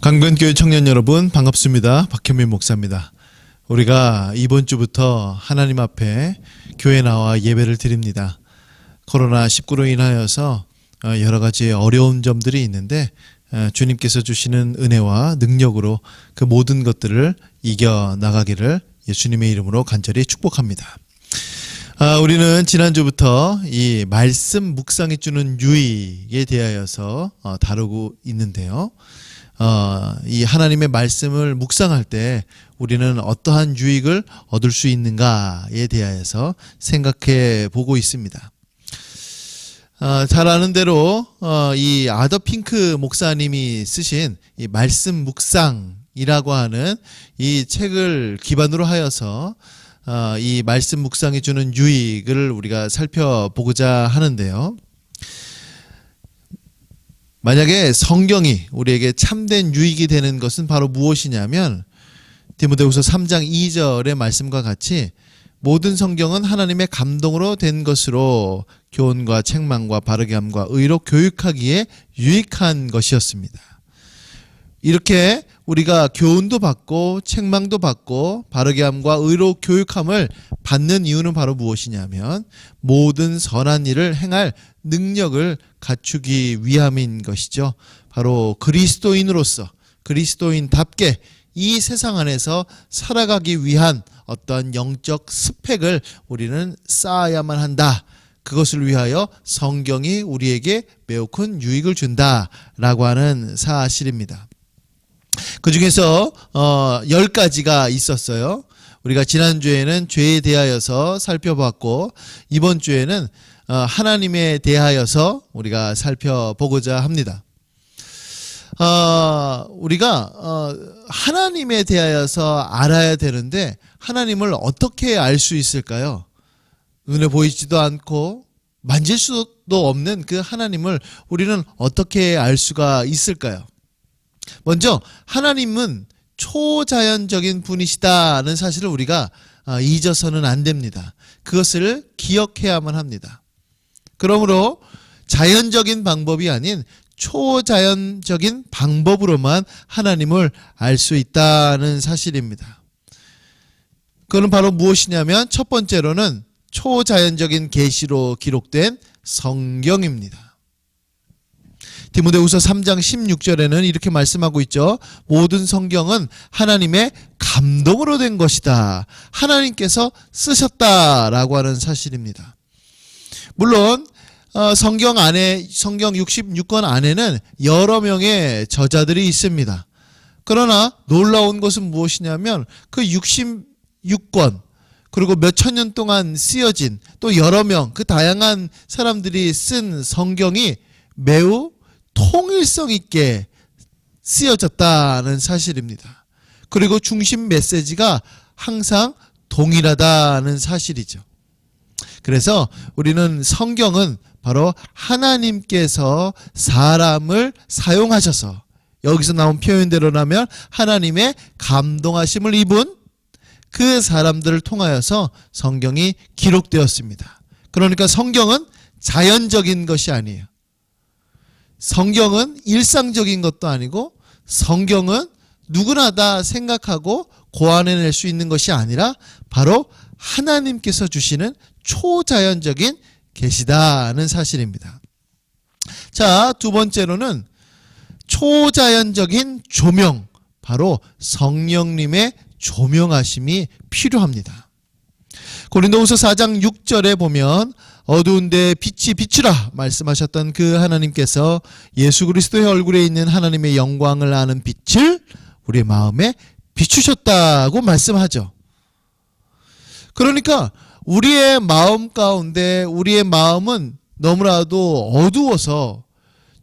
강변교회 청년 여러분 반갑습니다. 박현민 목사입니다. 우리가 이번 주부터 하나님 앞에 교회 나와 예배를 드립니다. 코로나19로 인하여서 여러 가지 어려운 점들이 있는데 주님께서 주시는 은혜와 능력으로 그 모든 것들을 이겨나가기를 예수님의 이름으로 간절히 축복합니다. 우리는 지난주부터 이 말씀 묵상해 주는 유익에 대하여서 다루고 있는데요. 이 하나님의 말씀을 묵상할 때 우리는 어떠한 유익을 얻을 수 있는가에 대하여서 생각해 보고 있습니다. 잘 아는 대로 이 아더 핑크 목사님이 쓰신 이 말씀 묵상이라고 하는 이 책을 기반으로 하여서 이 말씀 묵상해 주는 유익을 우리가 살펴보고자 하는데요. 만약에 성경이 우리에게 참된 유익이 되는 것은 바로 무엇이냐면 디모데후서 3장 2절의 말씀과 같이 모든 성경은 하나님의 감동으로 된 것으로 교훈과 책망과 바르게 함과 의로 교육하기에 유익한 것이었습니다. 이렇게 우리가 교훈도 받고 책망도 받고 바르게 함과 의로 교육함을 받는 이유는 바로 무엇이냐면 모든 선한 일을 행할 능력을 갖추기 위함인 것이죠. 바로 그리스도인으로서 그리스도인답게 이 세상 안에서 살아가기 위한 어떤 영적 스펙을 우리는 쌓아야만 한다. 그것을 위하여 성경이 우리에게 매우 큰 유익을 준다라고 하는 사실입니다. 그 중에서 10가지가 있었어요. 우리가 지난주에는 죄에 대하여서 살펴봤고 이번 주에는 하나님에 대하여서 우리가 살펴보고자 합니다. 우리가 하나님에 대하여서 알아야 되는데 하나님을 어떻게 알 수 있을까요? 눈에 보이지도 않고 만질 수도 없는 그 하나님을 우리는 어떻게 알 수가 있을까요? 먼저 하나님은 초자연적인 분이시다는 사실을 우리가 잊어서는 안 됩니다. 그것을 기억해야만 합니다. 그러므로 자연적인 방법이 아닌 초자연적인 방법으로만 하나님을 알 수 있다는 사실입니다. 그건 바로 무엇이냐면 첫 번째로는 초자연적인 계시로 기록된 성경입니다. 디모데후서 3장 16절에는 이렇게 말씀하고 있죠. 모든 성경은 하나님의 감동으로 된 것이다. 하나님께서 쓰셨다라고 하는 사실입니다. 물론 성경 66권 안에는 여러 명의 저자들이 있습니다. 그러나 놀라운 것은 무엇이냐면 그 66권 그리고 몇 천 년 동안 쓰여진 또 여러 명 그 다양한 사람들이 쓴 성경이 매우 통일성 있게 쓰여졌다는 사실입니다. 그리고 중심 메시지가 항상 동일하다는 사실이죠. 그래서 우리는 성경은 바로 하나님께서 사람을 사용하셔서 여기서 나온 표현대로라면 하나님의 감동하심을 입은 그 사람들을 통하여서 성경이 기록되었습니다. 그러니까 성경은 자연적인 것이 아니에요. 성경은 일상적인 것도 아니고 성경은 누구나 다 생각하고 고안해낼 수 있는 것이 아니라 바로 하나님께서 주시는 초자연적인 계시다는 사실입니다. 자, 두 번째로는 초자연적인 조명, 바로 성령님의 조명하심이 필요합니다. 고린도후서 4장 6절에 보면 어두운데 빛이 비추라 말씀하셨던 그 하나님께서 예수 그리스도의 얼굴에 있는 하나님의 영광을 아는 빛을 우리의 마음에 비추셨다고 말씀하죠. 그러니까 우리의 마음 가운데 우리의 마음은 너무나도 어두워서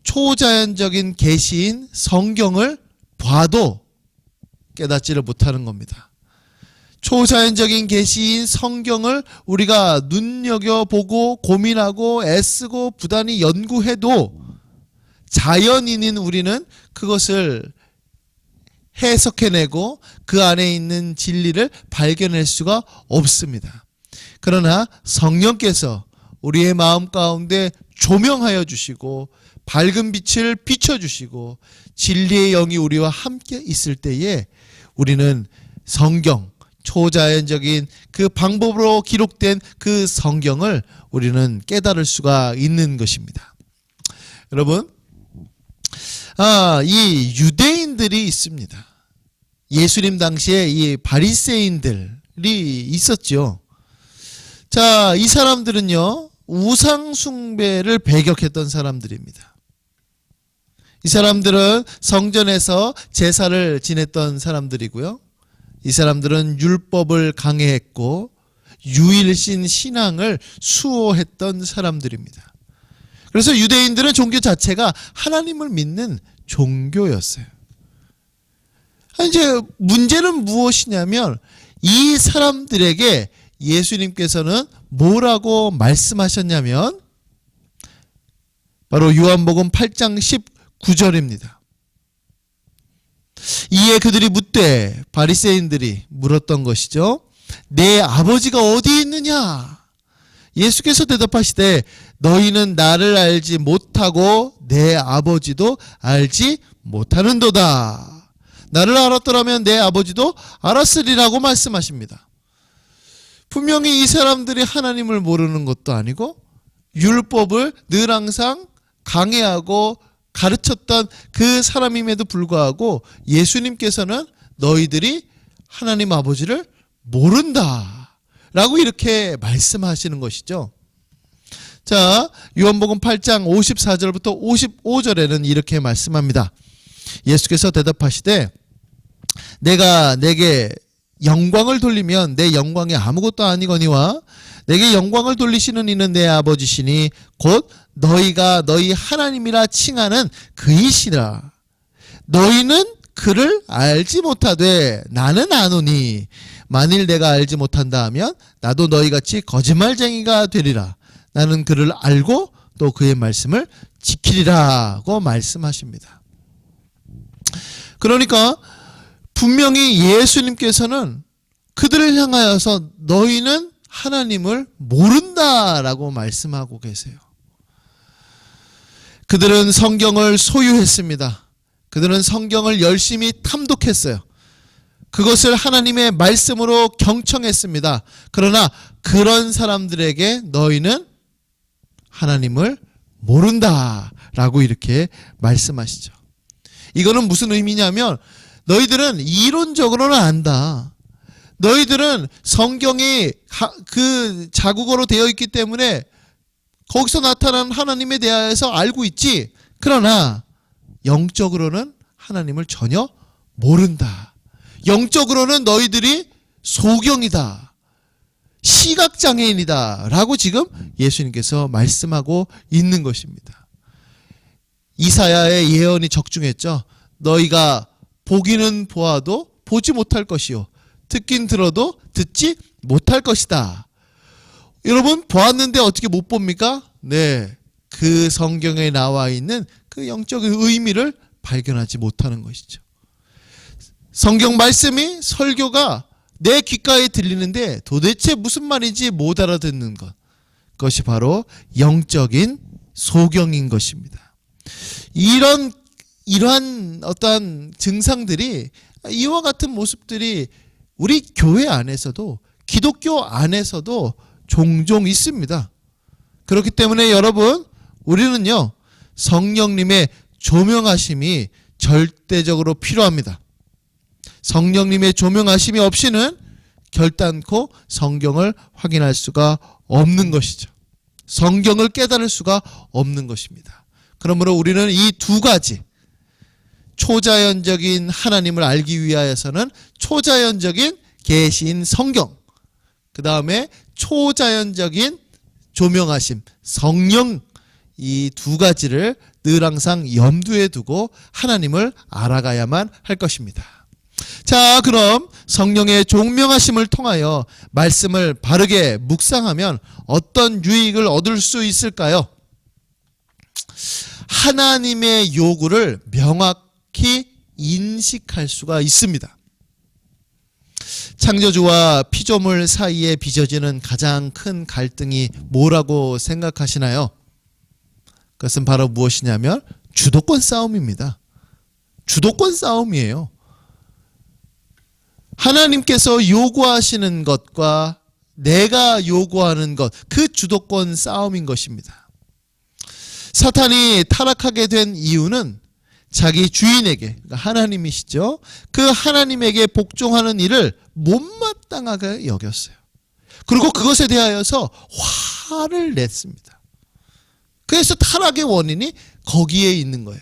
초자연적인 계시인 성경을 봐도 깨닫지를 못하는 겁니다. 초자연적인 계시인 성경을 우리가 눈여겨보고 고민하고 애쓰고 부단히 연구해도 자연인인 우리는 그것을 해석해내고 그 안에 있는 진리를 발견할 수가 없습니다. 그러나 성령께서 우리의 마음 가운데 조명하여 주시고 밝은 빛을 비춰주시고 진리의 영이 우리와 함께 있을 때에 우리는 성경, 초자연적인 그 방법으로 기록된 그 성경을 우리는 깨달을 수가 있는 것입니다. 여러분, 이 유대인들이 있습니다. 예수님 당시에 이 바리새인들이 있었죠. 자, 이 사람들은요, 우상 숭배를 배격했던 사람들입니다. 이 사람들은 성전에서 제사를 지냈던 사람들이고요. 이 사람들은 율법을 강해했고 유일신 신앙을 수호했던 사람들입니다. 그래서 유대인들은 종교 자체가 하나님을 믿는 종교였어요. 이제 문제는 무엇이냐면 이 사람들에게 예수님께서는 뭐라고 말씀하셨냐면 바로 요한복음 8장 19절입니다. 이에 그들이 묻되, 바리새인들이 물었던 것이죠. 내 아버지가 어디 있느냐? 예수께서 대답하시되 너희는 나를 알지 못하고 내 아버지도 알지 못하는도다. 나를 알았더라면 내 아버지도 알았으리라고 말씀하십니다. 분명히 이 사람들이 하나님을 모르는 것도 아니고 율법을 늘 항상 강해하고 가르쳤던 그 사람임에도 불구하고 예수님께서는 너희들이 하나님 아버지를 모른다 라고 이렇게 말씀하시는 것이죠. 자, 요한복음 8장 54절부터 55절에는 이렇게 말씀합니다. 예수께서 대답하시되 내가 내게 영광을 돌리면 내 영광이 아무것도 아니거니와 내게 영광을 돌리시는 이는 내 아버지시니 곧 너희가 너희 하나님이라 칭하는 그이시라. 너희는 그를 알지 못하되 나는 아노니 만일 내가 알지 못한다 하면 나도 너희같이 거짓말쟁이가 되리라. 나는 그를 알고 또 그의 말씀을 지키리라고 말씀하십니다. 그러니까 분명히 예수님께서는 그들을 향하여서 너희는 하나님을 모른다라고 말씀하고 계세요. 그들은 성경을 소유했습니다. 그들은 성경을 열심히 탐독했어요. 그것을 하나님의 말씀으로 경청했습니다. 그러나 그런 사람들에게 너희는 하나님을 모른다라고 이렇게 말씀하시죠. 이거는 무슨 의미냐면 너희들은 이론적으로는 안다. 너희들은 성경이 그 자국어로 되어 있기 때문에 거기서 나타난 하나님에 대해서 알고 있지. 그러나 영적으로는 하나님을 전혀 모른다. 영적으로는 너희들이 소경이다. 시각장애인이다. 라고 지금 예수님께서 말씀하고 있는 것입니다. 이사야의 예언이 적중했죠. 너희가 보기는 보아도 보지 못할 것이요 듣긴 들어도 듣지 못할 것이다. 여러분 보았는데 어떻게 못 봅니까? 네, 그 성경에 나와 있는 그 영적인 의미를 발견하지 못하는 것이죠. 성경 말씀이 설교가 내 귓가에 들리는데 도대체 무슨 말인지 못 알아듣는 것, 그것이 바로 영적인 소경인 것입니다. 이러한 어떠한 증상들이, 이와 같은 모습들이 우리 교회 안에서도, 기독교 안에서도 종종 있습니다. 그렇기 때문에 여러분, 우리는요 성령님의 조명하심이 절대적으로 필요합니다. 성령님의 조명하심이 없이는 결단코 성경을 확인할 수가 없는 것이죠. 성경을 깨달을 수가 없는 것입니다. 그러므로 우리는 이 두 가지, 초자연적인 하나님을 알기 위하여서는 초자연적인 계시인 성경, 그 다음에 초자연적인 조명하심, 성령, 이 두 가지를 늘 항상 염두에 두고 하나님을 알아가야만 할 것입니다. 자, 그럼 성령의 조명하심을 통하여 말씀을 바르게 묵상하면 어떤 유익을 얻을 수 있을까요? 하나님의 요구를 명확히 인식할 수가 있습니다. 창조주와 피조물 사이에 빚어지는 가장 큰 갈등이 뭐라고 생각하시나요? 그것은 바로 무엇이냐면 주도권 싸움입니다. 주도권 싸움이에요. 하나님께서 요구하시는 것과 내가 요구하는 것, 그 주도권 싸움인 것입니다. 사탄이 타락하게 된 이유는 자기 주인에게, 그러니까 하나님이시죠, 그 하나님에게 복종하는 일을 못마땅하게 여겼어요. 그리고 그것에 대하여서 화를 냈습니다. 그래서 타락의 원인이 거기에 있는 거예요.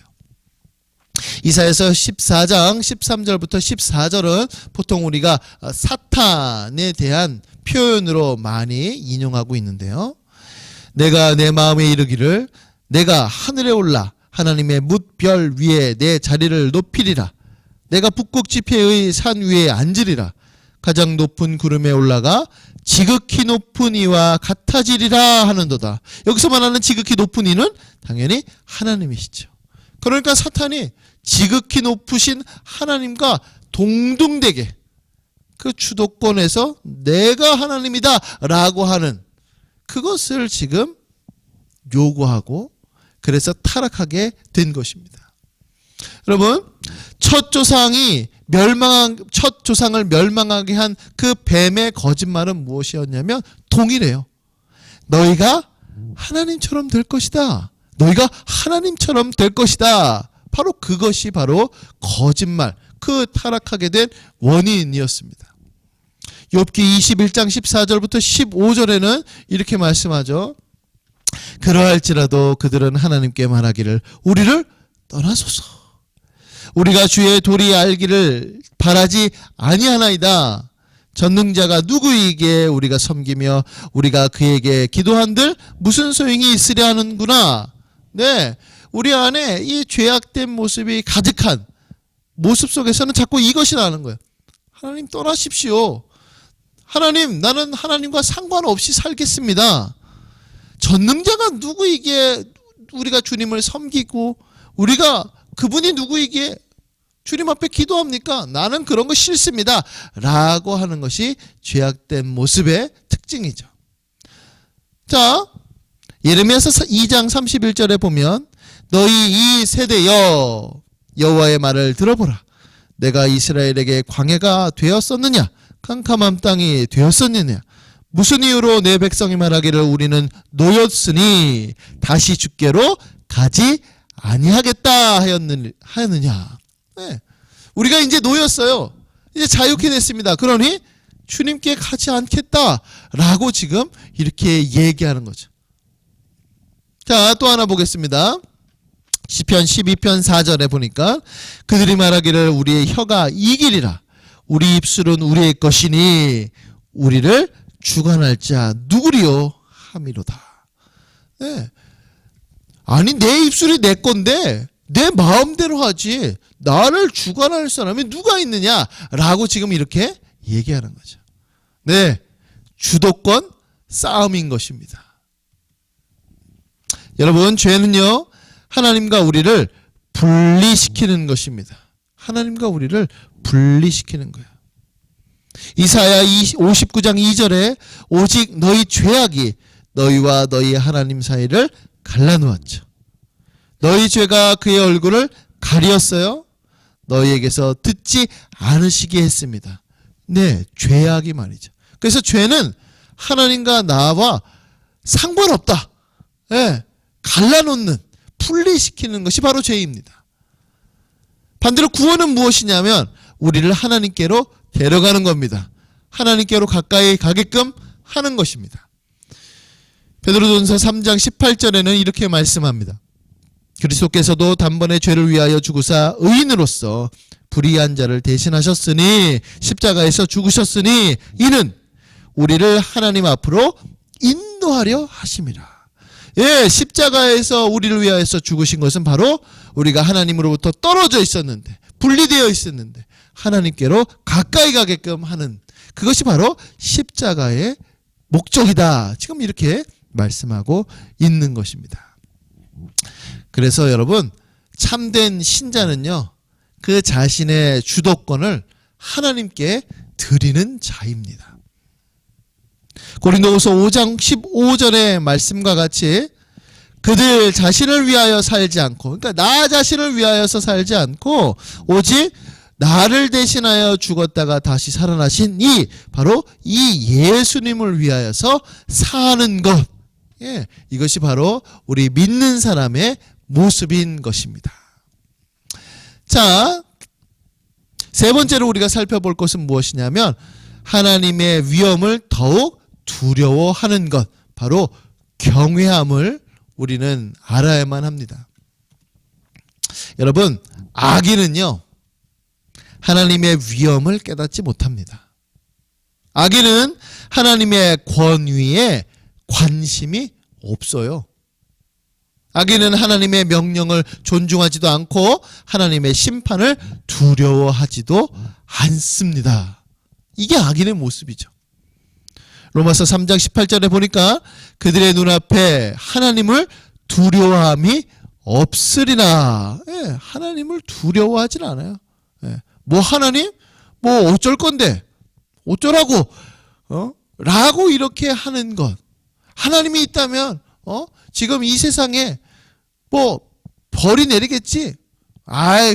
이사야서 14장 13절부터 14절은 보통 우리가 사탄에 대한 표현으로 많이 인용하고 있는데요. 내가 내 마음에 이르기를 내가 하늘에 올라 하나님의 뭇별 위에 내 자리를 높이리라. 내가 북극 지폐의 산 위에 앉으리라. 가장 높은 구름에 올라가 지극히 높은 이와 같아지리라 하는도다. 여기서 말하는 지극히 높은 이는 당연히 하나님이시죠. 그러니까 사탄이 지극히 높으신 하나님과 동등되게 그 주도권에서 내가 하나님이다 라고 하는 그것을 지금 요구하고 그래서 타락하게 된 것입니다. 여러분, 첫 조상을 멸망하게 한 그 뱀의 거짓말은 무엇이었냐면 동일해요. 너희가 하나님처럼 될 것이다. 너희가 하나님처럼 될 것이다. 바로 그것이 바로 거짓말, 그 타락하게 된 원인이었습니다. 욥기 21장 14절부터 15절에는 이렇게 말씀하죠. 그러할지라도 그들은 하나님께 말하기를 우리를 떠나소서. 우리가 주의 도리 알기를 바라지 아니하나이다. 전능자가 누구이기에 우리가 섬기며 우리가 그에게 기도한들 무슨 소용이 있으려 하는구나. 네, 우리 안에 이 죄악된 모습이 가득한 모습 속에서는 자꾸 이것이 나는 거예요. 하나님 떠나십시오. 하나님, 나는 하나님과 상관없이 살겠습니다. 전능자가 누구이기에 우리가 주님을 섬기고 우리가 그분이 누구이기에 주님 앞에 기도합니까? 나는 그런 거 싫습니다. 라고 하는 것이 죄악된 모습의 특징이죠. 자, 예레미야서 2장 31절에 보면 너희 이 세대여 여호와의 말을 들어보라. 내가 이스라엘에게 광야가 되었었느냐? 캄캄한 땅이 되었었느냐? 무슨 이유로 내 백성이 말하기를 우리는 노였으니 다시 주께로 가지 아니하겠다 하였느냐? 네. 우리가 이제 노였어요. 이제 자유케 됐습니다. 그러니 주님께 가지 않겠다라고 지금 이렇게 얘기하는 거죠. 자, 또 하나 보겠습니다. 시편 12편 4절에 보니까 그들이 말하기를 우리의 혀가 이기리라. 우리 입술은 우리의 것이니 우리를 주관할 자 누구리요 함이로다. 네. 아니 내 입술이 내 건데 내 마음대로 하지 나를 주관할 사람이 누가 있느냐라고 지금 이렇게 얘기하는 거죠. 네, 주도권 싸움인 것입니다. 여러분, 죄는요 하나님과 우리를 분리시키는 것입니다. 하나님과 우리를 분리시키는 거예요. 이사야 59장 2절에 오직 너희 죄악이 너희와 너희 하나님 사이를 갈라놓았죠. 너희 죄가 그의 얼굴을 가리었어요. 너희에게서 듣지 않으시게 했습니다. 네, 죄악이 말이죠. 그래서 죄는 하나님과 나와 상관없다. 네, 갈라놓는, 분리시키는 것이 바로 죄입니다. 반대로 구원은 무엇이냐면 우리를 하나님께로 데려가는 겁니다. 하나님께로 가까이 가게끔 하는 것입니다. 베드로전서 3장 18절에는 이렇게 말씀합니다. 그리스도께서도 단번에 죄를 위하여 죽으사 의인으로서 불의한 자를 대신하셨으니 십자가에서 죽으셨으니 이는 우리를 하나님 앞으로 인도하려 하심이라. 예, 십자가에서 우리를 위하여서 죽으신 것은 바로 우리가 하나님으로부터 떨어져 있었는데 분리되어 있었는데 하나님께로 가까이 가게끔 하는 그것이 바로 십자가의 목적이다. 지금 이렇게 말씀하고 있는 것입니다. 그래서 여러분, 참된 신자는요 그 자신의 주도권을 하나님께 드리는 자입니다. 고린도후서 5장 15절의 말씀과 같이 그들 자신을 위하여 살지 않고, 그러니까 나 자신을 위하여서 살지 않고 오직 나를 대신하여 죽었다가 다시 살아나신 바로 이 예수님을 위하여서 사는 것. 예, 이것이 바로 우리 믿는 사람의 모습인 것입니다. 자, 세 번째로 우리가 살펴볼 것은 무엇이냐면 하나님의 위엄을 더욱 두려워하는 것, 바로 경외함을 우리는 알아야만 합니다. 여러분, 악인은요 하나님의 위엄을 깨닫지 못합니다. 악인은 하나님의 권위에 관심이 없어요. 악인은 하나님의 명령을 존중하지도 않고 하나님의 심판을 두려워하지도 않습니다. 이게 악인의 모습이죠. 로마서 3장 18절에 보니까 그들의 눈앞에 하나님을 두려워함이 없으리나. 예, 하나님을 두려워하진 않아요. 예, 뭐 하나님? 뭐 어쩔 건데? 어쩌라고? 라고 이렇게 하는 것. 하나님이 있다면 지금 이 세상에 뭐 벌이 내리겠지.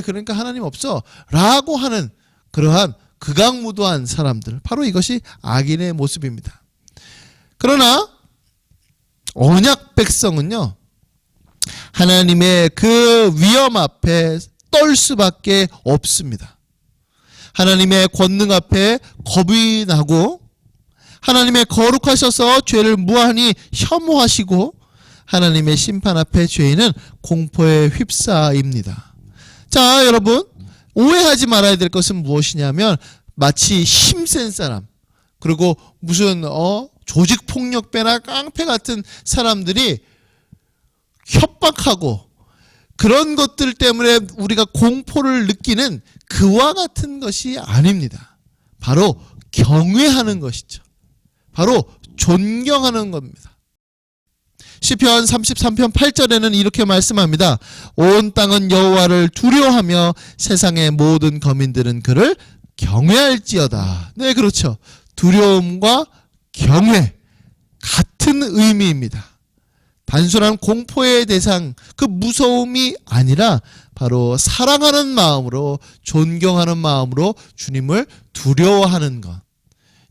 그러니까 하나님 없어. 라고 하는 그러한 극악무도한 사람들. 바로 이것이 악인의 모습입니다. 그러나 언약 백성은요, 하나님의 그 위엄 앞에 떨 수밖에 없습니다. 하나님의 권능 앞에 겁이 나고 하나님의 거룩하셔서 죄를 무한히 혐오하시고 하나님의 심판 앞에 죄인은 공포에 휩싸입니다. 자, 여러분, 오해하지 말아야 될 것은 무엇이냐면 마치 힘센 사람, 그리고 무슨 조직폭력배나 깡패 같은 사람들이 협박하고 그런 것들 때문에 우리가 공포를 느끼는 그와 같은 것이 아닙니다. 바로 경외하는 것이죠. 바로 존경하는 겁니다. 시편 33편 8절에는 이렇게 말씀합니다. 온 땅은 여호와를 두려워하며 세상의 모든 거민들은 그를 경외할지어다. 네, 그렇죠. 두려움과 경외, 같은 의미입니다. 단순한 공포의 대상, 그 무서움이 아니라 바로 사랑하는 마음으로, 존경하는 마음으로 주님을 두려워하는 것.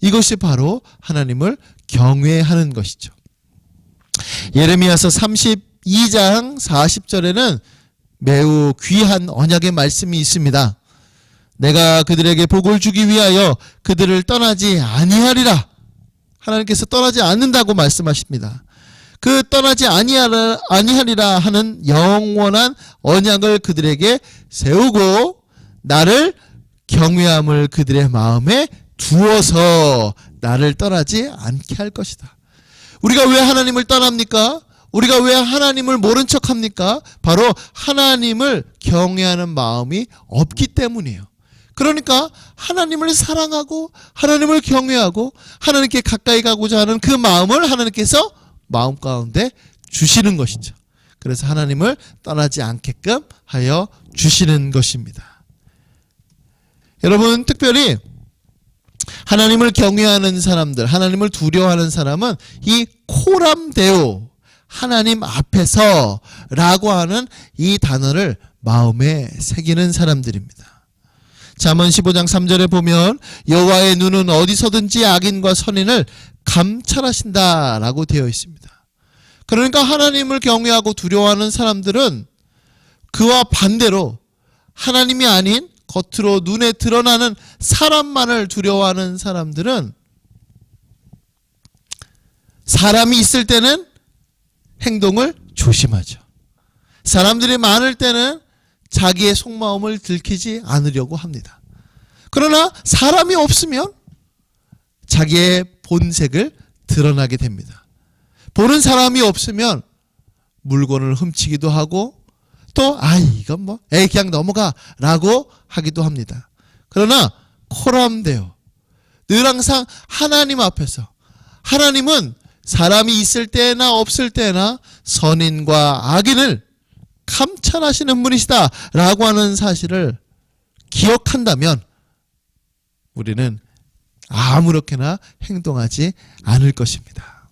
이것이 바로 하나님을 경외하는 것이죠. 예레미야서 32장 40절에는 매우 귀한 언약의 말씀이 있습니다. 내가 그들에게 복을 주기 위하여 그들을 떠나지 아니하리라. 하나님께서 떠나지 않는다고 말씀하십니다. 그 떠나지 아니하리라 하는 영원한 언약을 그들에게 세우고 나를 경외함을 그들의 마음에 두어서 나를 떠나지 않게 할 것이다. 우리가 왜 하나님을 떠납니까? 우리가 왜 하나님을 모른 척합니까? 바로 하나님을 경외하는 마음이 없기 때문이에요. 그러니까 하나님을 사랑하고 하나님을 경외하고 하나님께 가까이 가고자 하는 그 마음을 하나님께서 마음 가운데 주시는 것이죠. 그래서 하나님을 떠나지 않게끔 하여 주시는 것입니다. 여러분, 특별히 하나님을 경외하는 사람들, 하나님을 두려워하는 사람은 이 코람데오, 하나님 앞에서 라고 하는 이 단어를 마음에 새기는 사람들입니다. 잠언 15장 3절에 보면 여호와의 눈은 어디서든지 악인과 선인을 감찰하신다 라고 되어 있습니다. 그러니까 하나님을 경외하고 두려워하는 사람들은 그와 반대로 하나님이 아닌 겉으로 눈에 드러나는 사람만을 두려워하는 사람들은 사람이 있을 때는 행동을 조심하죠. 사람들이 많을 때는 자기의 속마음을 들키지 않으려고 합니다. 그러나 사람이 없으면 자기의 본색을 드러나게 됩니다. 보는 사람이 없으면 물건을 훔치기도 하고 또 이건 뭐 그냥 넘어가 라고 하기도 합니다. 그러나 코람데오, 늘 항상 하나님 앞에서, 하나님은 사람이 있을 때나 없을 때나 선인과 악인을 감찰하시는 분이시다 라고 하는 사실을 기억한다면 우리는 아무렇게나 행동하지 않을 것입니다.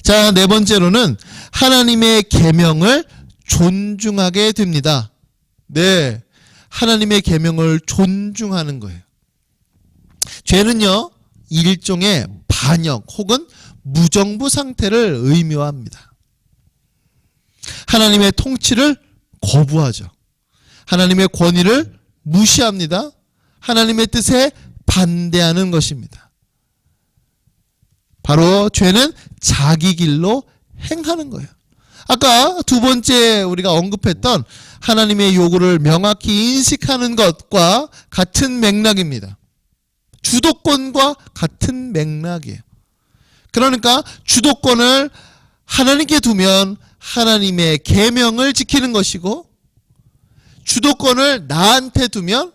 자, 네 번째로는 하나님의 계명을 존중하게 됩니다. 네, 하나님의 계명을 존중하는 거예요. 죄는요, 일종의 반역 혹은 무정부 상태를 의미합니다. 하나님의 통치를 거부하죠. 하나님의 권위를 무시합니다. 하나님의 뜻에 반대하는 것입니다. 바로 죄는 자기 길로 행하는 거예요. 아까 두 번째 우리가 언급했던 하나님의 요구를 명확히 인식하는 것과 같은 맥락입니다. 주도권과 같은 맥락이에요. 그러니까 주도권을 하나님께 두면 하나님의 계명을 지키는 것이고, 주도권을 나한테 두면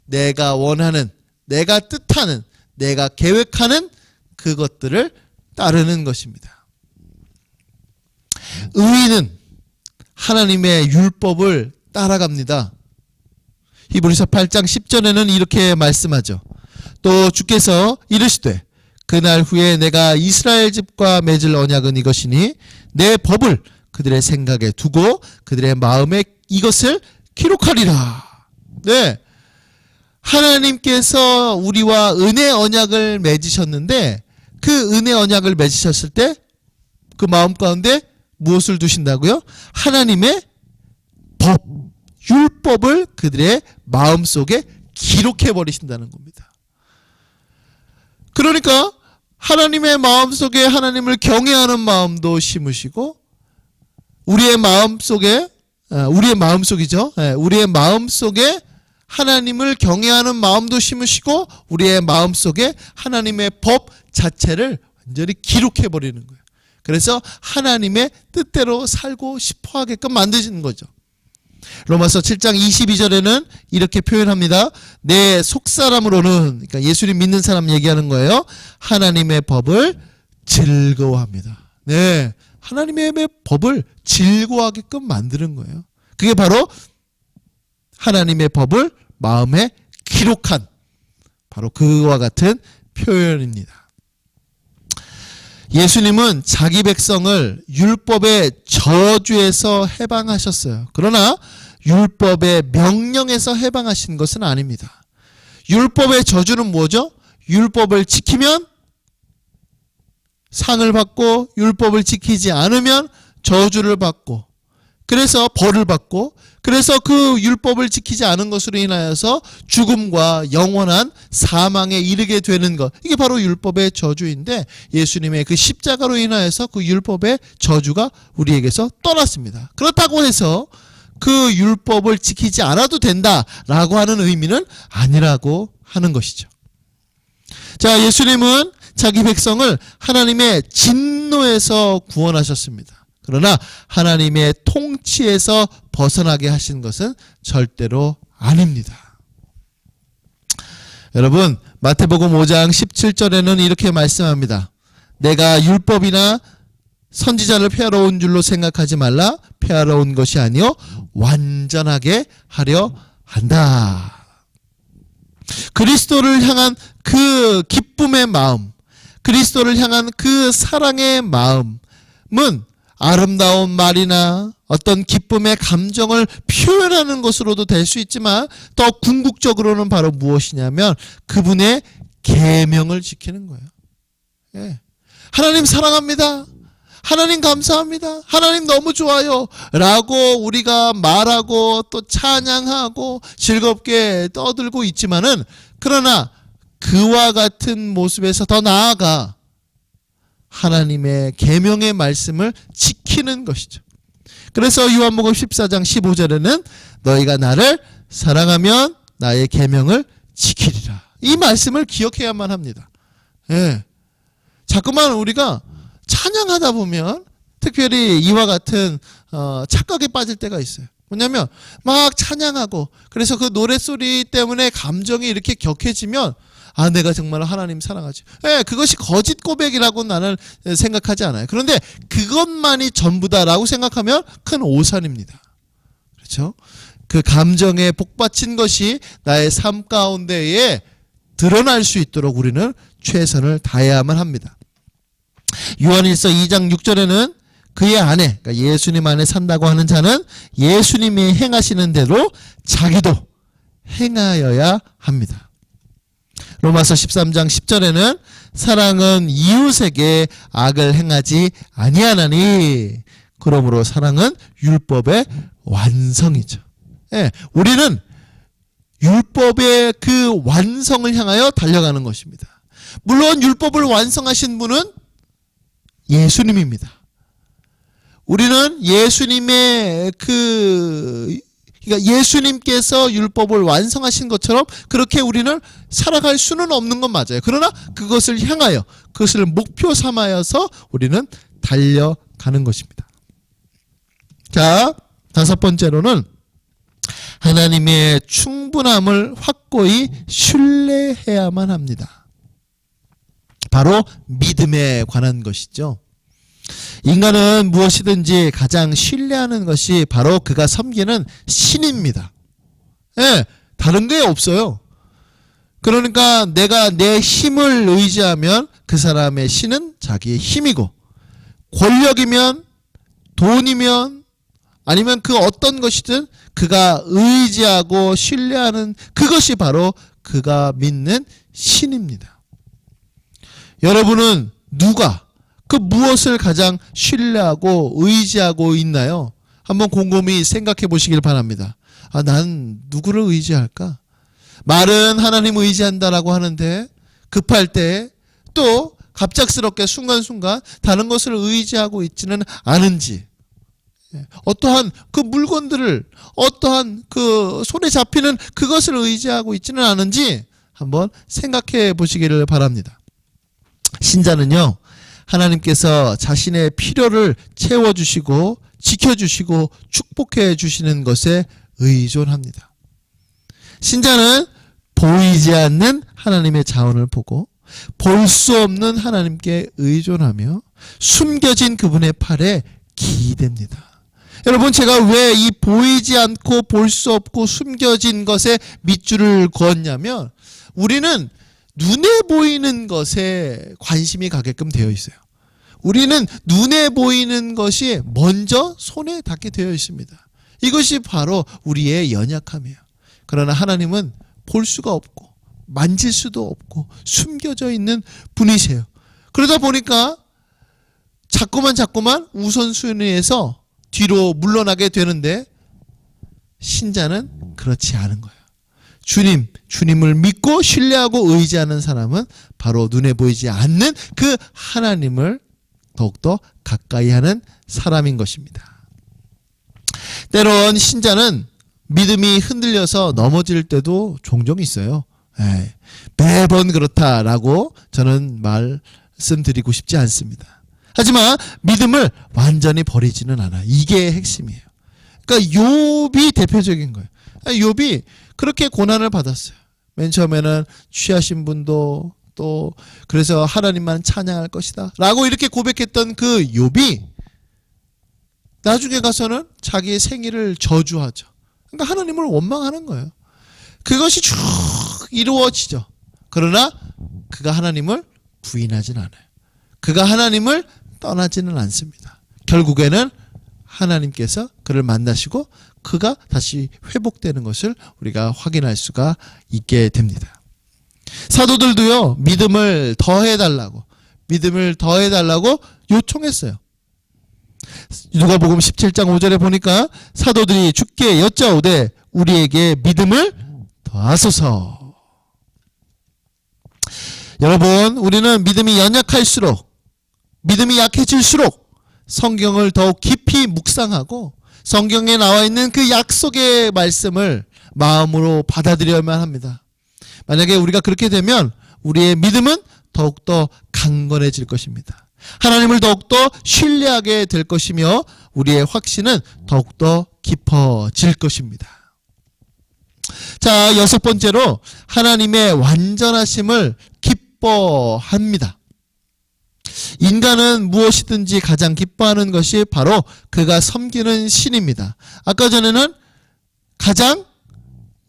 내가 원하는, 내가 뜻하는, 내가 계획하는 그것들을 따르는 것입니다. 의인은 하나님의 율법을 따라갑니다. 히브리서 8장 10절에는 이렇게 말씀하죠. 또 주께서 이르시되 그날 후에 내가 이스라엘 집과 맺을 언약은 이것이니 내 법을 그들의 생각에 두고 그들의 마음에 이것을 기록하리라. 네, 하나님께서 우리와 은혜 언약을 맺으셨는데, 그 은혜 언약을 맺으셨을 때 그 마음 가운데 무엇을 두신다고요? 하나님의 법, 율법을 그들의 마음속에 기록해 버리신다는 겁니다. 그러니까 하나님의 마음속에 하나님을 경외하는 마음도 심으시고, 우리의 마음속에 우리의 마음속에 하나님을 경외하는 마음도 심으시고, 우리의 마음속에 하나님의 법 자체를 완전히 기록해 버리는 거예요. 그래서 하나님의 뜻대로 살고 싶어 하게끔 만드시는 거죠. 로마서 7장 22절에는 이렇게 표현합니다. 내 속사람으로는, 그러니까 예수님 믿는 사람 얘기하는 거예요. 하나님의 법을 즐거워합니다. 네, 하나님의 법을 즐거워하게끔 만드는 거예요. 그게 바로 하나님의 법을 마음에 기록한, 바로 그와 같은 표현입니다. 예수님은 자기 백성을 율법의 저주에서 해방하셨어요. 그러나 율법의 명령에서 해방하신 것은 아닙니다. 율법의 저주는 뭐죠? 율법을 지키면 상을 받고, 율법을 지키지 않으면 저주를 받고, 그래서 벌을 받고, 그래서 그 율법을 지키지 않은 것으로 인하여서 죽음과 영원한 사망에 이르게 되는 것, 이게 바로 율법의 저주인데, 예수님의 그 십자가로 인하여서 그 율법의 저주가 우리에게서 떠났습니다. 그렇다고 해서 그 율법을 지키지 않아도 된다라고 하는 의미는 아니라고 하는 것이죠. 자, 예수님은 자기 백성을 하나님의 진노에서 구원하셨습니다. 그러나 하나님의 통치에서 벗어나게 하신 것은 절대로 아닙니다. 여러분, 마태복음 5장 17절에는 이렇게 말씀합니다. 내가 율법이나 선지자를 폐하러 온 줄로 생각하지 말라. 폐하러 온 것이 아니요 완전하게 하려 한다. 그리스도를 향한 그 기쁨의 마음, 그리스도를 향한 그 사랑의 마음은 아름다운 말이나 어떤 기쁨의 감정을 표현하는 것으로도 될 수 있지만, 더 궁극적으로는 바로 무엇이냐면 그분의 계명을 지키는 거예요. 예. 하나님 사랑합니다. 하나님 감사합니다. 하나님 너무 좋아요. 라고 우리가 말하고 또 찬양하고 즐겁게 떠들고 있지만은, 그러나 그와 같은 모습에서 더 나아가 하나님의 계명의 말씀을 지키는 것이죠. 그래서 요한복음 14장 15절에는 너희가 나를 사랑하면 나의 계명을 지키리라. 이 말씀을 기억해야만 합니다. 예. 자꾸만 우리가 찬양하다 보면 특별히 이와 같은 착각에 빠질 때가 있어요. 뭐냐면 막 찬양하고, 그래서 그 노랫소리 때문에 감정이 이렇게 격해지면, 아, 내가 정말 하나님 사랑하지. 예, 그것이 거짓 고백이라고 나는 생각하지 않아요. 그런데 그것만이 전부다라고 생각하면 큰 오산입니다. 그렇죠? 그 감정에 복받친 것이 나의 삶 가운데에 드러날 수 있도록 우리는 최선을 다해야만 합니다. 요한일서 2장 6절에는 그의 안에, 그러니까 예수님 안에 산다고 하는 자는 예수님이 행하시는 대로 자기도 행하여야 합니다. 로마서 13장 10절에는 사랑은 이웃에게 악을 행하지 아니하나니 그러므로 사랑은 율법의 완성이죠. 예, 우리는 율법의 그 완성을 향하여 달려가는 것입니다. 물론 율법을 완성하신 분은 예수님입니다. 우리는 예수님의 그러니까 예수님께서 율법을 완성하신 것처럼 그렇게 우리는 살아갈 수는 없는 건 맞아요. 그러나 그것을 향하여, 그것을 목표 삼아서 우리는 달려가는 것입니다. 자, 다섯 번째로는 하나님의 충분함을 확고히 신뢰해야만 합니다. 바로 믿음에 관한 것이죠. 인간은 무엇이든지 가장 신뢰하는 것이 바로 그가 섬기는 신입니다. 예, 다른 게 없어요. 그러니까 내가 내 힘을 의지하면 그 사람의 신은 자기의 힘이고, 권력이면, 돈이면, 아니면 그 어떤 것이든 그가 의지하고 신뢰하는 그것이 바로 그가 믿는 신입니다. 여러분은 누가, 그 무엇을 가장 신뢰하고 의지하고 있나요? 한번 곰곰이 생각해 보시길 바랍니다. 난 누구를 의지할까? 말은 하나님 의지한다라고 하는데 급할 때 또 갑작스럽게 순간순간 다른 것을 의지하고 있지는 않은지, 어떠한 그 물건들을, 어떠한 그 손에 잡히는 그것을 의지하고 있지는 않은지 한번 생각해 보시기를 바랍니다. 신자는요, 하나님께서 자신의 필요를 채워주시고 지켜주시고 축복해 주시는 것에 의존합니다. 신자는 보이지 않는 하나님의 자원을 보고 볼 수 없는 하나님께 의존하며 숨겨진 그분의 팔에 기대됩니다. 여러분, 제가 왜 이 보이지 않고 볼 수 없고 숨겨진 것에 밑줄을 그었냐면, 우리는 눈에 보이는 것에 관심이 가게끔 되어 있어요. 우리는 눈에 보이는 것이 먼저 손에 닿게 되어 있습니다. 이것이 바로 우리의 연약함이에요. 그러나 하나님은 볼 수가 없고 만질 수도 없고 숨겨져 있는 분이세요. 그러다 보니까 자꾸만 우선순위에서 뒤로 물러나게 되는데, 신자는 그렇지 않은 거예요. 주님을 믿고 신뢰하고 의지하는 사람은 바로 눈에 보이지 않는 그 하나님을 더욱더 가까이 하는 사람인 것입니다. 때론 신자는 믿음이 흔들려서 넘어질 때도 종종 있어요. 매번 그렇다라고 저는 말씀드리고 싶지 않습니다. 하지만 믿음을 완전히 버리지는 않아요. 이게 핵심이에요. 그러니까 욥이 대표적인 거예요. 욥이 그렇게 고난을 받았어요. 맨 처음에는 취하신 분도 또 그래서 하나님만 찬양할 것이다 라고 이렇게 고백했던 그 욥이 나중에 가서는 자기의 생일을 저주하죠. 그러니까 하나님을 원망하는 거예요. 그것이 쭉 이루어지죠. 그러나 그가 하나님을 부인하진 않아요. 그가 하나님을 떠나지는 않습니다. 결국에는 하나님께서 그를 만나시고 그가 다시 회복되는 것을 우리가 확인할 수가 있게 됩니다. 사도들도요, 믿음을 더해달라고 요청했어요. 누가복음 17장 5절에 보니까 사도들이 주께 여짜오되 우리에게 믿음을 더하소서. 여러분, 우리는 믿음이 연약할수록, 믿음이 약해질수록 성경을 더욱 깊이 묵상하고 성경에 나와 있는 그 약속의 말씀을 마음으로 받아들여야만 합니다. 만약에 우리가 그렇게 되면 우리의 믿음은 더욱더 강건해질 것입니다. 하나님을 더욱더 신뢰하게 될 것이며 우리의 확신은 더욱더 깊어질 것입니다. 자, 여섯 번째로 하나님의 완전하심을 기뻐합니다. 인간은 무엇이든지 가장 기뻐하는 것이 바로 그가 섬기는 신입니다. 아까 전에는 가장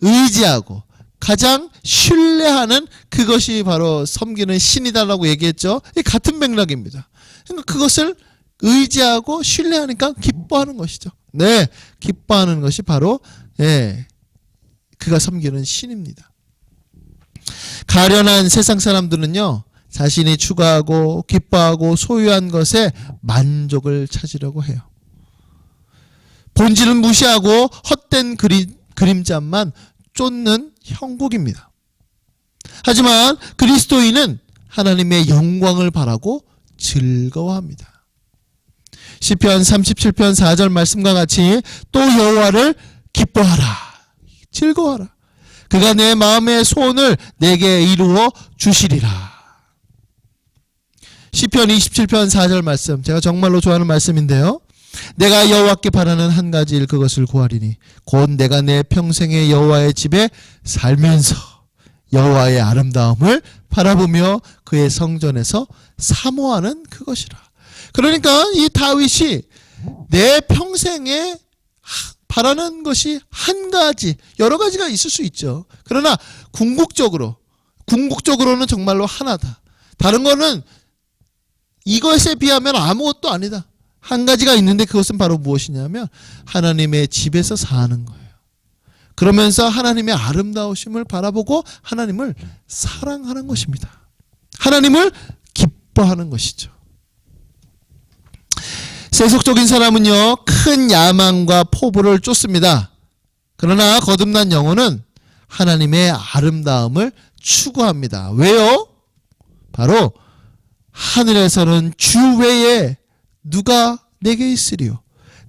의지하고 가장 신뢰하는 그것이 바로 섬기는 신이다라고 얘기했죠. 이 같은 맥락입니다. 그러니까 그것을 의지하고 신뢰하니까 기뻐하는 것이죠. 네, 기뻐하는 것이 바로 그가 섬기는 신입니다. 가련한 세상 사람들은요, 자신이 추구하고 기뻐하고 소유한 것에 만족을 찾으려고 해요. 본질은 무시하고 헛된 그림자만 쫓는 형국입니다. 하지만 그리스도인은 하나님의 영광을 바라고 즐거워합니다. 시편 37편 4절 말씀과 같이 또 여호와를 기뻐하라, 즐거워하라. 그가 내 마음의 소원을 내게 이루어 주시리라. 시편 27편 4절 말씀, 제가 정말로 좋아하는 말씀인데요. 내가 여호와께 바라는 한 가지 일, 그것을 구하리니 곧 내가 내 평생의 여호와의 집에 살면서 여호와의 아름다움을 바라보며 그의 성전에서 사모하는 그것이라. 그러니까 이 다윗이 내 평생에 바라는 것이 한 가지, 여러 가지가 있을 수 있죠. 그러나 궁극적으로는 정말로 하나다. 다른 거는 이것에 비하면 아무것도 아니다. 한 가지가 있는데 그것은 바로 무엇이냐면 하나님의 집에서 사는 거예요. 그러면서 하나님의 아름다우심을 바라보고 하나님을 사랑하는 것입니다. 하나님을 기뻐하는 것이죠. 세속적인 사람은요, 큰 야망과 포부를 쫓습니다. 그러나 거듭난 영혼은 하나님의 아름다움을 추구합니다. 왜요? 바로 하늘에서는 주 외에 누가 내게 있으리요,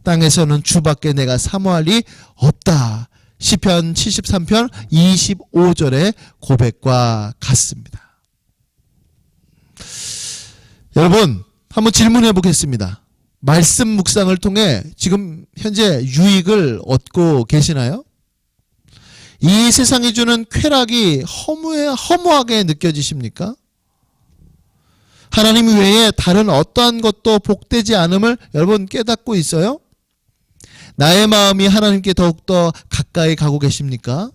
땅에서는 주밖에 내가 사모할 리 없다. 시편 73편 25절의 고백과 같습니다. 여러분, 한번 질문해 보겠습니다. 말씀 묵상을 통해 지금 현재 유익을 얻고 계시나요? 이 세상이 주는 쾌락이 허무하게 느껴지십니까? 하나님 외에 다른 어떠한 것도 복되지 않음을 여러분 깨닫고 있어요? 나의 마음이 하나님께 더욱더 가까이 가고 계십니까?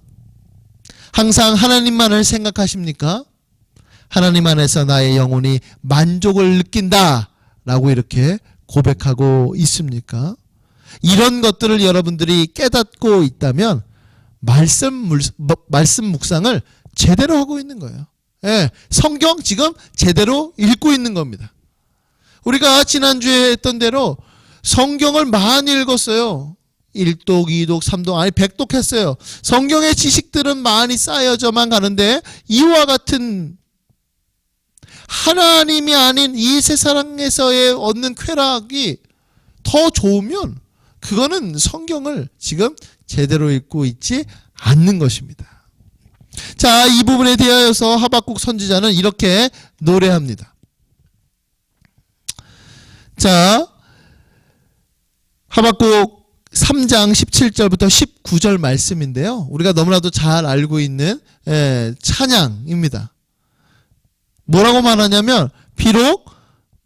항상 하나님만을 생각하십니까? 하나님 안에서 나의 영혼이 만족을 느낀다 라고 이렇게 고백하고 있습니까? 이런 것들을 여러분들이 깨닫고 있다면 말씀 묵상을 제대로 하고 있는 거예요. 성경 지금 제대로 읽고 있는 겁니다. 우리가 지난주에 했던 대로 성경을 많이 읽었어요. 1독, 2독, 3독, 아니 100독 했어요. 성경의 지식들은 많이 쌓여져만 가는데 이와 같은 하나님이 아닌 이 세상에서의 얻는 쾌락이 더 좋으면 그거는 성경을 지금 제대로 읽고 있지 않는 것입니다. 자, 이 부분에 대하여서 하박국 선지자는 이렇게 노래합니다. 자, 하박국 3장 17절부터 19절 말씀인데요. 우리가 너무나도 잘 알고 있는 찬양입니다. 뭐라고 말하냐면 비록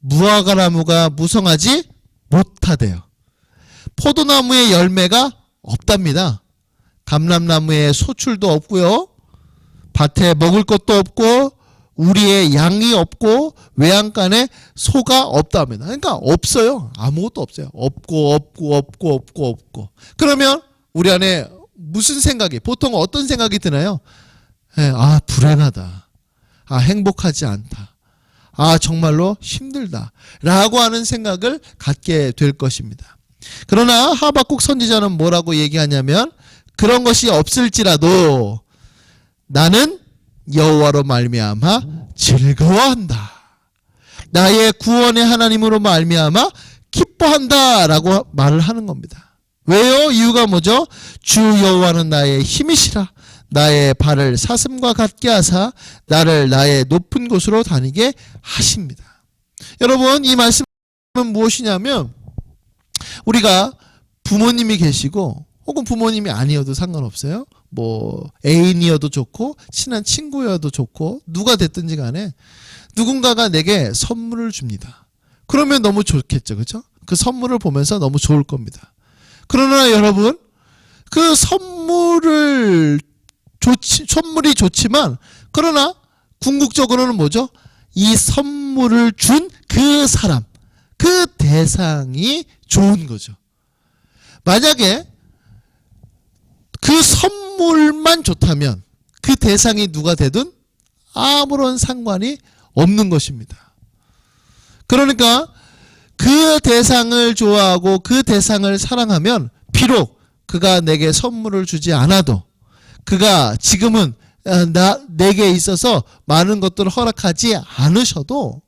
무화과나무가 무성하지 못하대요. 포도나무의 열매가 없답니다. 감람나무에 소출도 없고요. 밭에 먹을 것도 없고 우리의 양이 없고 외양간에 소가 없답니다. 그러니까 없어요. 아무것도 없어요. 없고. 그러면 우리 안에 무슨 생각이, 보통 어떤 생각이 드나요? 불행하다. 행복하지 않다. 정말로 힘들다. 라고 하는 생각을 갖게 될 것입니다. 그러나 하박국 선지자는 뭐라고 얘기하냐면 그런 것이 없을지라도 나는 여호와로 말미암아 즐거워한다. 나의 구원의 하나님으로 말미암아 기뻐한다 라고 말을 하는 겁니다. 왜요? 이유가 뭐죠? 주 여호와는 나의 힘이시라. 나의 발을 사슴과 같게 하사 나를 나의 높은 곳으로 다니게 하십니다. 여러분, 이 말씀은 무엇이냐면 우리가 부모님이 계시고 혹은 부모님이 아니어도 상관없어요. 애인이어도 좋고 친한 친구여도 좋고 누가 됐든지 간에 누군가가 내게 선물을 줍니다. 그러면 너무 좋겠죠. 그렇죠? 그 선물을 보면서 너무 좋을 겁니다. 그러나 여러분, 그 선물을 선물이 좋지만 그러나 궁극적으로는 뭐죠? 이 선물을 준 그 사람, 그 대상이 좋은 거죠. 만약에 그 선물만 좋다면 그 대상이 누가 되든 아무런 상관이 없는 것입니다. 그러니까 그 대상을 좋아하고 그 대상을 사랑하면 비록 그가 내게 선물을 주지 않아도 그가 지금은 내게 있어서 많은 것들을 허락하지 않으셔도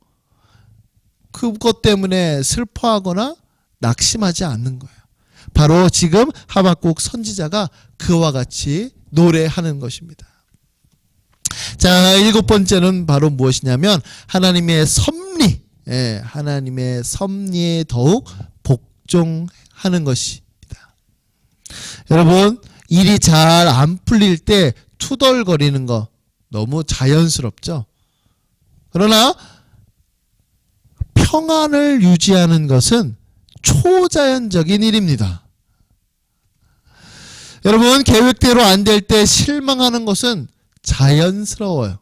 그것 때문에 슬퍼하거나 낙심하지 않는 거예요. 바로 지금 하박국 선지자가 그와 같이 노래하는 것입니다. 자, 7번째는 바로 무엇이냐면 하나님의 섭리, 하나님의 섭리에 더욱 복종하는 것입니다. 여러분, 일이 잘 안 풀릴 때 투덜거리는 거 너무 자연스럽죠? 그러나 평안을 유지하는 것은 초자연적인 일입니다. 여러분, 계획대로 안 될 때 실망하는 것은 자연스러워요.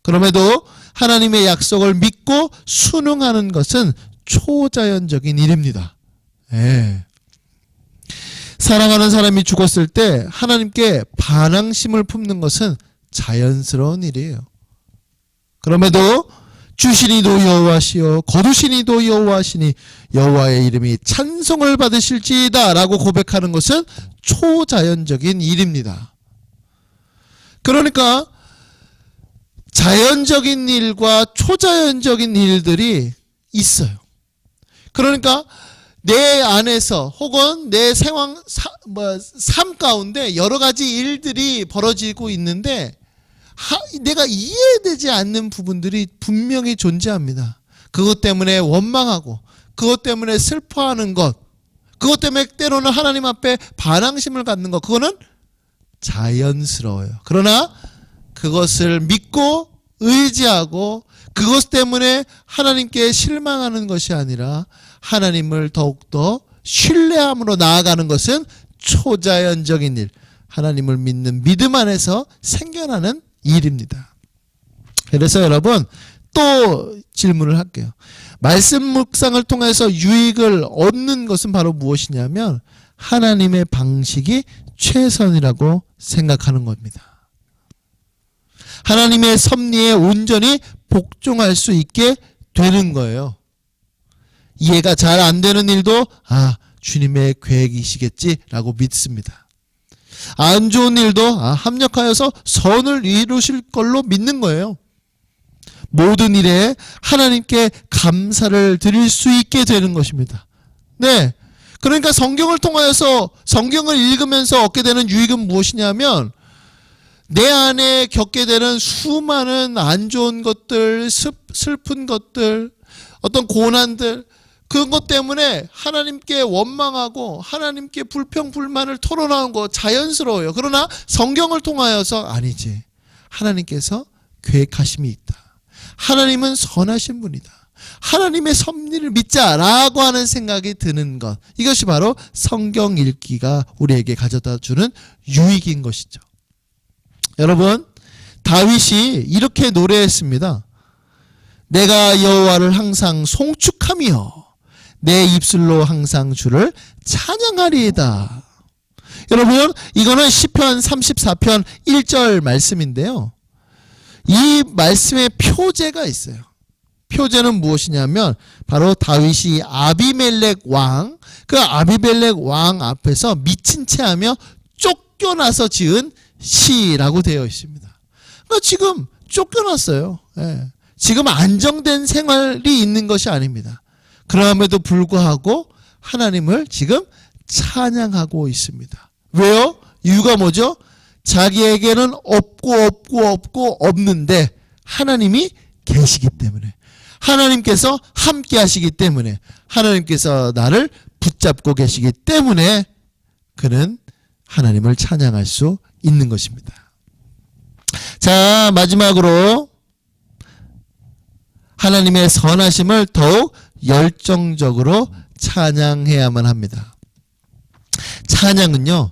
그럼에도 하나님의 약속을 믿고 순응하는 것은 초자연적인 일입니다. 사랑하는 사람이 죽었을 때 하나님께 반항심을 품는 것은 자연스러운 일이에요. 그럼에도 주시니도 여호와시요 거두시니도 여호와시니 여호와의 이름이 찬송을 받으실지이다 라고 고백하는 것은 초자연적인 일입니다. 그러니까 자연적인 일과 초자연적인 일들이 있어요. 그러니까 내 안에서 혹은 내 삶 가운데 여러 가지 일들이 벌어지고 있는데 내가 이해되지 않는 부분들이 분명히 존재합니다. 그것 때문에 원망하고 그것 때문에 슬퍼하는 것, 그것 때문에 때로는 하나님 앞에 반항심을 갖는 것, 그거는 자연스러워요. 그러나 그것을 믿고 의지하고 그것 때문에 하나님께 실망하는 것이 아니라 하나님을 더욱더 신뢰함으로 나아가는 것은 초자연적인 일, 하나님을 믿는 믿음 안에서 생겨나는 일입니다. 그래서 여러분 또 질문을 할게요. 말씀 묵상을 통해서 유익을 얻는 것은 바로 무엇이냐면 하나님의 방식이 최선이라고 생각하는 겁니다. 하나님의 섭리에 온전히 복종할 수 있게 되는 거예요. 이해가 잘 안 되는 일도 주님의 계획이시겠지라고 믿습니다. 안 좋은 일도 합력하여서 선을 이루실 걸로 믿는 거예요. 모든 일에 하나님께 감사를 드릴 수 있게 되는 것입니다. 네, 그러니까 성경을 통하여서 성경을 읽으면서 얻게 되는 유익은 무엇이냐면 내 안에 겪게 되는 수많은 안 좋은 것들, 슬픈 것들, 어떤 고난들, 그것 때문에 하나님께 원망하고 하나님께 불평불만을 토론하는 거 자연스러워요. 그러나 성경을 통하여서 아니지. 하나님께서 계획하심이 있다. 하나님은 선하신 분이다. 하나님의 섭리를 믿자라고 하는 생각이 드는 것. 이것이 바로 성경 읽기가 우리에게 가져다 주는 유익인 것이죠. 여러분, 다윗이 이렇게 노래했습니다. 내가 여호와를 항상 송축하며 내 입술로 항상 주를 찬양하리이다. 여러분, 이거는 시편 34편 1절 말씀인데요. 이 말씀에 표제가 있어요. 표제는 무엇이냐면 바로 다윗이 아비멜렉 왕, 그 아비멜렉 왕 앞에서 미친 채하며 쫓겨나서 지은 시라고 되어 있습니다. 그러니까 지금 쫓겨났어요. 지금 안정된 생활이 있는 것이 아닙니다. 그럼에도 불구하고 하나님을 지금 찬양하고 있습니다. 왜요? 이유가 뭐죠? 자기에게는 없고 없는데 하나님이 계시기 때문에, 하나님께서 함께 하시기 때문에, 하나님께서 나를 붙잡고 계시기 때문에 그는 하나님을 찬양할 수 있는 것입니다. 자, 마지막으로 하나님의 선하심을 더욱 열정적으로 찬양해야만 합니다. 찬양은요,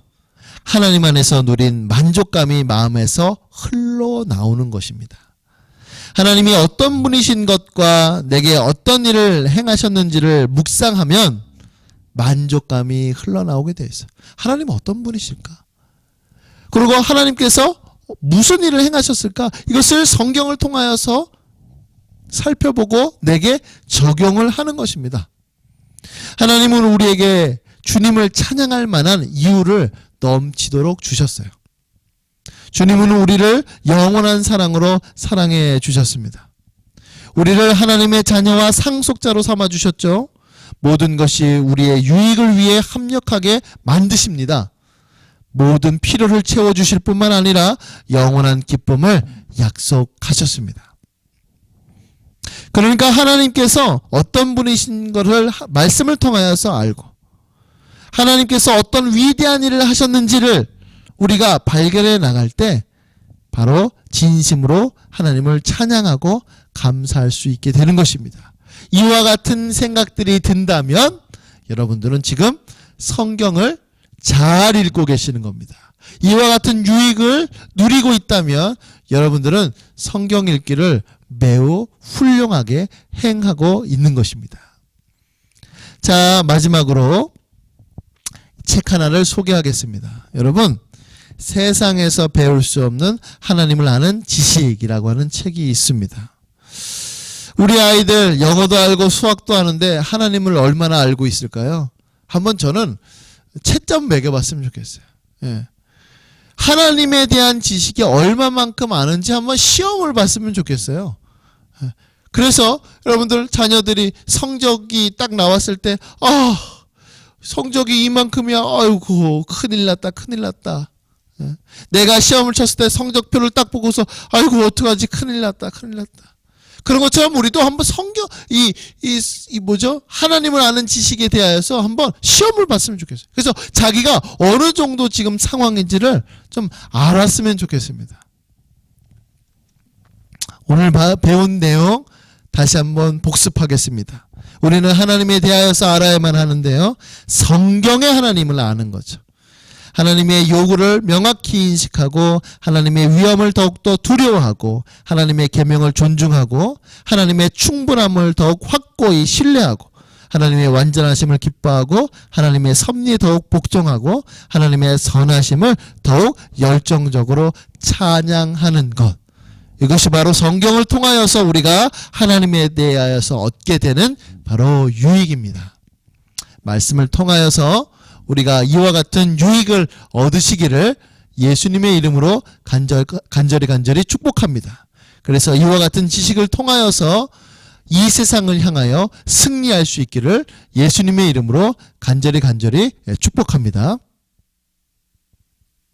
하나님 안에서 누린 만족감이 마음에서 흘러나오는 것입니다. 하나님이 어떤 분이신 것과 내게 어떤 일을 행하셨는지를 묵상하면 만족감이 흘러나오게 되어 있어요. 하나님은 어떤 분이실까? 그리고 하나님께서 무슨 일을 행하셨을까? 이것을 성경을 통하여서 살펴보고 내게 적용을 하는 것입니다. 하나님은 우리에게 주님을 찬양할 만한 이유를 넘치도록 주셨어요. 주님은 우리를 영원한 사랑으로 사랑해 주셨습니다. 우리를 하나님의 자녀와 상속자로 삼아 주셨죠. 모든 것이 우리의 유익을 위해 합력하게 만드십니다. 모든 필요를 채워주실 뿐만 아니라 영원한 기쁨을 약속하셨습니다. 그러니까 하나님께서 어떤 분이신 것을 말씀을 통하여서 알고 하나님께서 어떤 위대한 일을 하셨는지를 우리가 발견해 나갈 때 바로 진심으로 하나님을 찬양하고 감사할 수 있게 되는 것입니다. 이와 같은 생각들이 든다면 여러분들은 지금 성경을 잘 읽고 계시는 겁니다. 이와 같은 유익을 누리고 있다면 여러분들은 성경 읽기를 매우 훌륭하게 행하고 있는 것입니다. 자, 마지막으로 책 하나를 소개하겠습니다. 여러분, 세상에서 배울 수 없는 하나님을 아는 지식이라고 하는 책이 있습니다. 우리 아이들 영어도 알고 수학도 하는데 하나님을 얼마나 알고 있을까요? 한번 저는 채점 매겨봤으면 좋겠어요. 예. 하나님에 대한 지식이 얼마만큼 아는지 한번 시험을 봤으면 좋겠어요. 예. 그래서 여러분들 자녀들이 성적이 딱 나왔을 때 성적이 이만큼이야. 아이고 큰일 났다. 예. 내가 시험을 쳤을 때 성적표를 딱 보고서 아이고 어떡하지 큰일 났다. 그런 것처럼 우리도 한번 성경 하나님을 아는 지식에 대하여서 한번 시험을 봤으면 좋겠어요. 그래서 자기가 어느 정도 지금 상황인지를 좀 알았으면 좋겠습니다. 오늘 배운 내용 다시 한번 복습하겠습니다. 우리는 하나님에 대하여서 알아야만 하는데요. 성경의 하나님을 아는 거죠. 하나님의 요구를 명확히 인식하고 하나님의 위엄을 더욱더 두려워하고 하나님의 계명을 존중하고 하나님의 충분함을 더욱 확고히 신뢰하고 하나님의 완전하심을 기뻐하고 하나님의 섭리에 더욱 복종하고 하나님의 선하심을 더욱 열정적으로 찬양하는 것. 이것이 바로 성경을 통하여서 우리가 하나님에 대하여서 얻게 되는 바로 유익입니다. 말씀을 통하여서 우리가 이와 같은 유익을 얻으시기를 예수님의 이름으로 간절히 축복합니다. 그래서 이와 같은 지식을 통하여서 이 세상을 향하여 승리할 수 있기를 예수님의 이름으로 간절히 축복합니다.